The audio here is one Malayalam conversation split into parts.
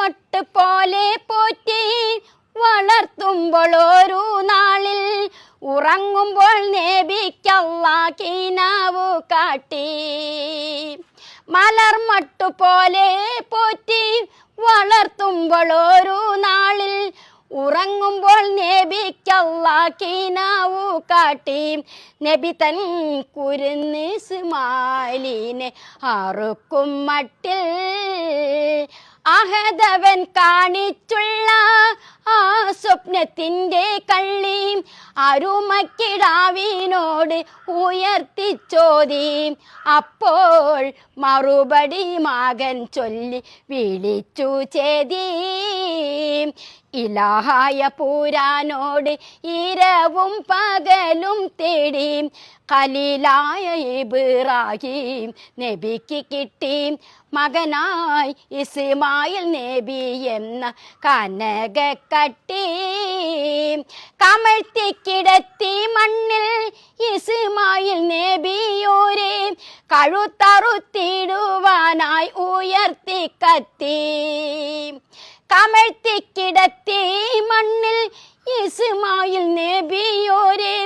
മട്ട് പോലെ പോറ്റി വളർത്തുമ്പോൾ ഒരു നാളിൽ ഉറങ്ങുമ്പോൾ നബിക്കല്ലാഹ് കിനാവു കാട്ടി. മലർമട്ടു പോലെ പോറ്റി വളർത്തുമ്പോൾ ഒരു നാളിൽ ഉറങ്ങുമ്പോൾ നബിക്കല്ലാഹ് കിനാവു കാട്ടി. നബി തൻ കുരുന്ന് ഇസ്മായിലിനെ അറുക്കും മട്ടിൽ അഹദവൻ കാണിച്ചുള്ള ആ സ്വപ്നത്തിൻ്റെ കള്ളി അരുമക്കിടാവിനോട് ഉയർത്തിച്ചോതി. അപ്പോൾ മറുപടി മകൻ ചൊല്ലി വിളിച്ചു ചേതി. ഇലാഹായ പുരാനോട് ഇരവും പകലും തേടി ഖലീലായ ഇബ്രാഹിം നബിക്ക് കിട്ടി. മകനായി ഇസ്മായിൽ നബി എന്ന കനകക്കട്ടി. കമഴ്ത്തിക്കിടത്തി മണ്ണിൽ ഇസ്മായിൽ നബിയോരെ കഴുത്തറുത്തിടുവാനായി ഉയർത്തി കത്തി. കമഴ്ത്തിക്കിടത്തി മണ്ണിൽ ഇസ്മായിൽ നബിയോരെ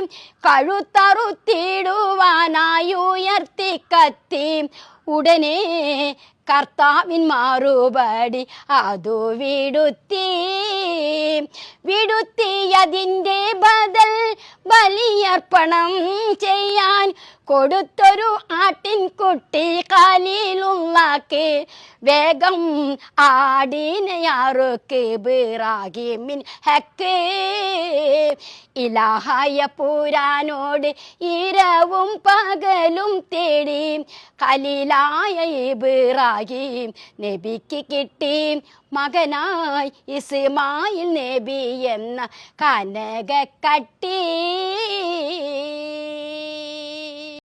കഴുത്തറുത്തിടുവാനായി ഉയർത്തി കത്തി. ഉടനെ കർത്താവിൻ മറുപടി അതു വിടുത്തിയതിൻ്റെ ബദൽ ബലിയർപ്പണം ചെയ്യാൻ കൊടുത്തൊരു ആട്ടിൻകുട്ടി ഖലീലുള്ളാഹ്ക്ക്. വേഗം ആടിനയാറുക്ക് ഇബ്രാഹിമിൻ ഹക്ക്. ഇലാഹായ പുരാനോട് ഇരവും പകലും തേടി ഖലീലായ ഇബ്രാഹിം നബിക്ക് കിട്ടി. മകനായി ഇസ്മായിൽ നബി എന്ന കനകക്കട്ടി.